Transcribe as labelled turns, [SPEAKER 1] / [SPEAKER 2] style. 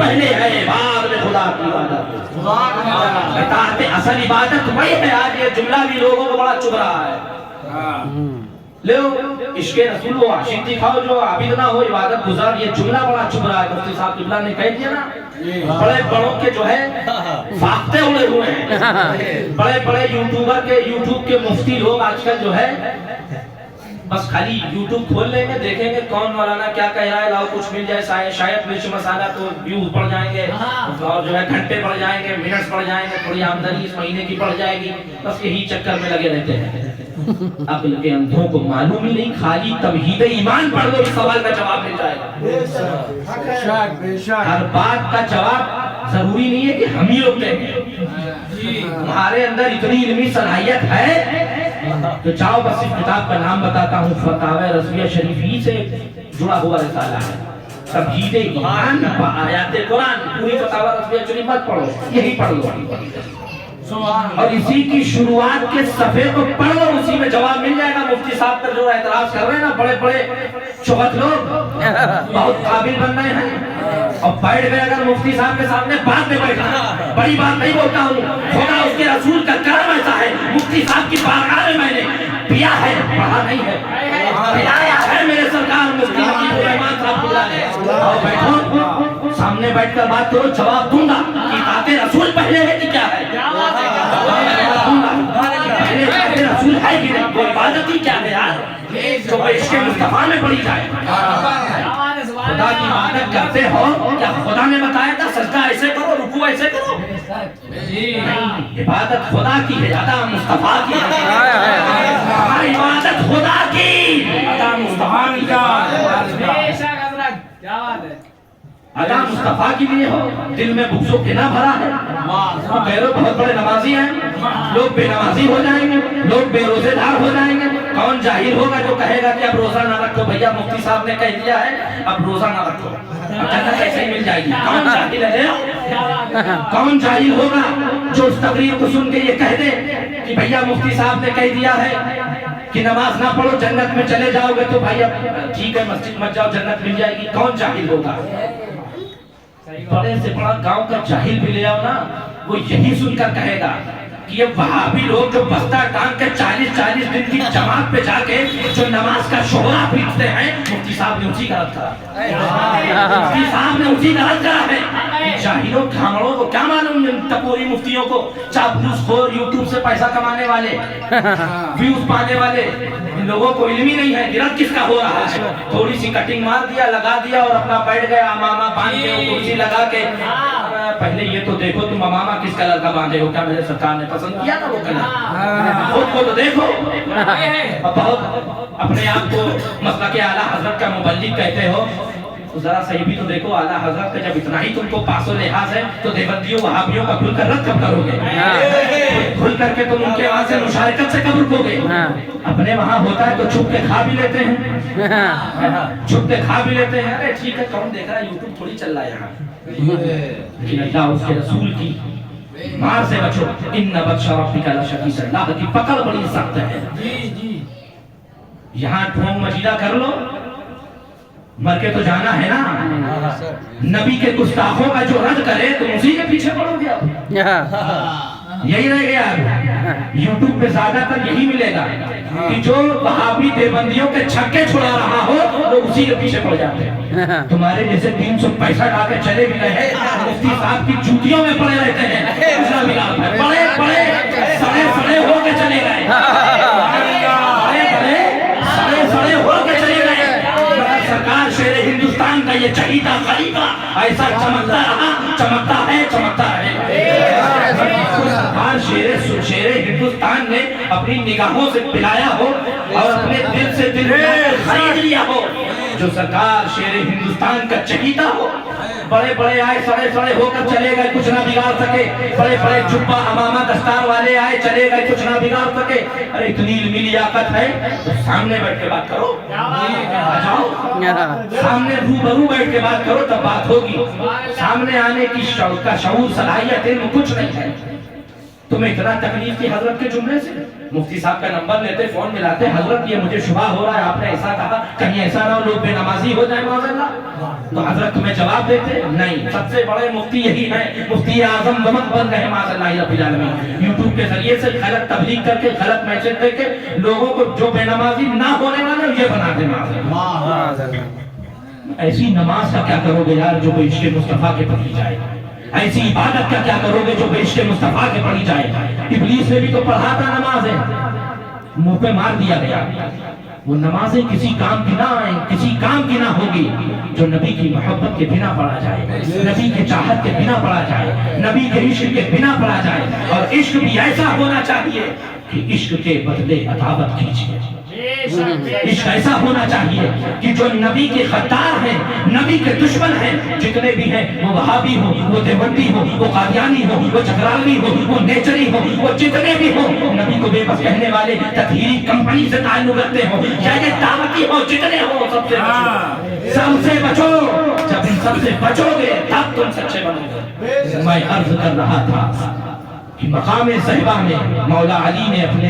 [SPEAKER 1] پہلے ہے بعد میں خدا کی عبادت. اطاعت اصل عبادت وہی ہے. آج یہ جملہ بھی لوگوں کو بڑا چبھ رہا ہے. لو عشق رسول و عاشق دکھاؤ جو عابد نہ ہو عبادت گزار. یہ جملہ بڑا چبھ رہا ہے. مفتی صاحب قبلہ نے کہہ دیا نا, بڑے بڑوں کے جو ہے فاقتے اڑے ہوئے ہیں. بڑے بڑے یوٹیوب کے مفتی لوگ آج کل جو ہے بس خالی یوٹیوب کھول لیں گے, دیکھیں گے کون مولانا کیا کہہ رہا ہے, لاؤ کچھ مل جائے, شاید مرچ مسالہ تو ویوز بڑھ جائیں گے اور جو ہے گھنٹے بڑھ جائیں گے, منٹس بڑھ جائیں گے, تھوڑی آمدنی اس مہینے کی بڑھ جائے گی. بس یہی چکر میں لگے رہتے ہیں. عقل کے اندھوں کو معلوم ہی نہیں, خالی توحید ایمان پڑھ لو اس سوال کا جواب مل جائے گا. ہر بات کا جواب ضروری نہیں ہے کہ ہم ہی لوگ کہیں. تمہارے اندر اتنی علمی صلاحیت ہے تو چاہو بس اس کتاب کا نام بتاتا ہوں, فتاوی رضویہ شریفی سے جڑا ہوا رسالہ ہے. تمہید ایمان آیات قرآن, پوری فتاوی رضویہ شریف مت پڑھو, یہی پڑھ لو اور اسی کی شروعات کے صفحے کو پڑھ لو, اسی میں جواب مل جائے گا. مفتی صاحب پر جو اعتراض کر رہے ہیں نا بڑے بڑے چوہت لوگ, بہت قابل بن رہے ہیں اور بیٹھ گئے اگر مفتی صاحب کے سامنے بات میں بیٹھنا. بڑی بات نہیں بولتا ہوں, خدا اس کے رسول کا کرم ایسا ہے. مفتی صاحب کی بارگاہ میں نے پیا ہے, پڑھا نہیں ہے, پلایا ہے میرے سرکار مفتی حکیم الرحمان صاحب خدا نے. اور بیٹھو سامنے بیٹھ کر بات کرو, جواب دوں گا کہ اطاعت رسول پہلے ہے کہ کیا ہے. پہلے رسول ہے کہ نہیں, وہ عبادت ہی کیا ہے یار جو عشق مصطفیٰ میں پڑھی جائے. خدا کی عبادت کرتے ہو, کیا خدا نے بتایا تھا سجدہ ایسے کرو, رکوع ایسے کرو؟ عبادت خدا کی ہے, ادا مصطفیٰ کی ہے. ہماری عبادت خدا کی, ادا مصطفیٰ کی ادا مصطفیٰ کے لیے ہو. دل میں بغض و کینہ بھرا ہے, غیروں بہت بڑے نمازی ہیں, لوگ بے نمازی ہو جائیں گے, لوگ بے روزے دار ہو جائیں گے. کون جاہل ہوگا جو کہے گا کہ اب روزہ نہ رکھو, بھیا مفتی صاحب نے کہہ دیا ہے اب روزہ نہ رکھو, اب جنت ایسے ہی مل جائے گی. کون جاہل ہے, کون جاہل ہوگا جو اس تقریر کو سن کے یہ کہہ دے کہ بھیا مفتی صاحب نے کہہ دیا ہے کہ نماز نہ پڑھو جنت میں چلے جاؤ گے, تو بھائی اب ٹھیک ہے مسجد مت جاؤ جنت مل جائے گی. کون جاہل ہوگا؟ بڑے سے بڑا گاؤں کا جاہل بھی لے آؤ نا, وہ یہی سن کر کہے گا کہ یہ وہابی لوگ جو بستہ ٹانگ کے 40 دن کی جماعت پہ جا کے جو نماز کا شعرا پیٹتے ہیں, مفتی صاحب نے اسی غلط کرا, مفتی صاحب نے اسی غلط کرا ہے. جاہلوں گھامڑوں کو کیا معلوم, ٹپوری مفتیوں کو, چاپلوس خور, یوٹیوب سے پیسہ کمانے والے, ویوز پانے والے, ان لوگوں کو علم ہی نہیں ہے گرد کس کا ہو رہا ہے. تھوڑی سی کٹنگ مار دیا, لگا دیا اور اپنا بیٹھ گیا امامہ باندھ کے, کرسی لگا کے. پہلے یہ تو دیکھو تم امامہ کس کلر کا باندھے ہو, کیا میرے سرکار نے پسند کیا تھا وہ کلر, خود کو تو دیکھو. بہت اپنے آپ کو مسلک اعلیٰ حضرت کا مبلغ کہتے ہو, ذرا صحیح بھی تو دیکھو. اعلیٰ حضرت کا جب اتنا ہی تم کو پاس و لحاظ ہے تو دیوبندیوں وہابیوں کا کھل کر رد کب کرو گے, کھل کر کے تم ان کے وہاں سے مشارکت سے کب رکو گے. اپنے وہاں ہوتا ہے تو چھپ کے کھا بھی لیتے ہیں, چھپ کے کھا بھی لیتے ہیں. ارے ٹھیک ہے کون دیکھ رہا ہے, یوٹیوب تھوڑی چل رہا ہے یہاں. لیکن اللہ اس کے رسول کی مار سے بچو, ان بطش ربک لشدید, اللہ کی پکڑ بڑی سخت ہے. یہاں ٹھونگ مچیدہ کر لو, مر کے تو جانا ہے نا. نبی کے گستاخوں کا جو رد کرے تو اسی کے پیچھے پڑو گیا, یہی رہ گیا. یوٹیوب پہ زیادہ تر یہی ملے گا کہ جو وہابی دیوبندیوں کے چھکے چھڑا رہا ہو وہ اسی کے پیچھے پڑ جاتے ہیں. تمہارے جیسے 300 پیسہ ڈال کے چلے بھی رہے, مفتی صاحب کی جوتیوں میں پڑے رہتے ہیں, بڑے بڑے سڑے سڑے ہو کے چلے گئے, بڑے بڑے سڑے سڑے ہو کے چلے گئے. سرکار شیر ہندوستان کا یہ چہیتا خلیفہ ایسا چمکتا رہا, چمکتا ہے, چمکتا رہے. شیر ہندوستان نے اپنی نگاہوں سے پلایا ہو اور اپنے دل سے دل خرید لیا ہو. جو سرکار شیر ہندوستان کا چہیتا ہو, بڑے بڑے آئے سڑے سڑے ہو کر چلے گئے, کچھ نہ بگاڑ سکے. بڑے بڑے جبہ امامہ دستار والے آئے چلے گئے, کچھ نہ بگاڑ سکے. ارے اتنی علمی لیاقت ہے تو سامنے بیٹھ کے بات کرو, سامنے روبرو بیٹھ کے بات کرو تب بات ہوگی. سامنے آنے کی شعور صلاحیت علم کچھ نہیں ہے. تمہیں اتنا تکلیف تھی حضرت کے جملے سے؟ مفتی صاحب کا نمبر لیتے، فون ملاتے، حضرت یہ مجھے شبہ ہو رہا ہے، آپ نے ایسا کہا، کہیں ایسا نہ ہو لوگ بے نمازی ہو جائیں معاذ اللہ؟ تو حضرت تمہیں جواب دیتے نہیں. سب سے بڑے مفتی یہی ہیں، مفتی اعظم ومن بن رہے معاذ اللہ رب العالمین. یوٹیوب کے ذریعے سے غلط تبلیغ کر کے، غلط میسج دے کے لوگوں کو جو بے نمازی نہ ہونے والے یہ بنا دے معاذ اللہ. ایسی نماز کا کیا کرو گے یار جو بے عشق مصطفیٰ کے پڑھی جائے؟ ایسی عبادت کا کیا کرو گے جو بے عشق مصطفیٰ کے پڑھی جائے؟ ابلیس نے بھی تو پڑھا تھا نماز ہے، منہ پہ مار دیا گیا. وہ نمازیں کسی کام کی نہ آئیں، کسی کام کی نہ ہوگی جو نبی کی محبت کے بنا پڑھا جائے، نبی کے چاہت کے بنا پڑھا جائے، نبی کے عشق کے بنا پڑھا جائے. اور عشق بھی ایسا ہونا چاہیے کہ عشق کے بدلے عداوت کیجیے. عشق ایسا ہونا چاہیے کہ جو نبی کے غدار ہیں، نبی کے دشمن ہیں، جتنے بھی ہیں، وہ وہابی ہو، وہ دیوبندی ہو، وہ قادیانی ہو، وہ جھگراوی ہو، وہ نیچری ہو، وہ جتنے بھی ہو، نبی کو بے بس کہنے والے تطہیری کمپنی سے تعلق رکھتے ہو، یا یہ دعوتی ہو، جتنے ہو، سب سے بچو، سب سے بچو. جب ان سب سے بچو گے تب تم سچے بنو گے. میں عرض کر رہا تھا کہ مقام صحبہ میں مولا علی نے اپنے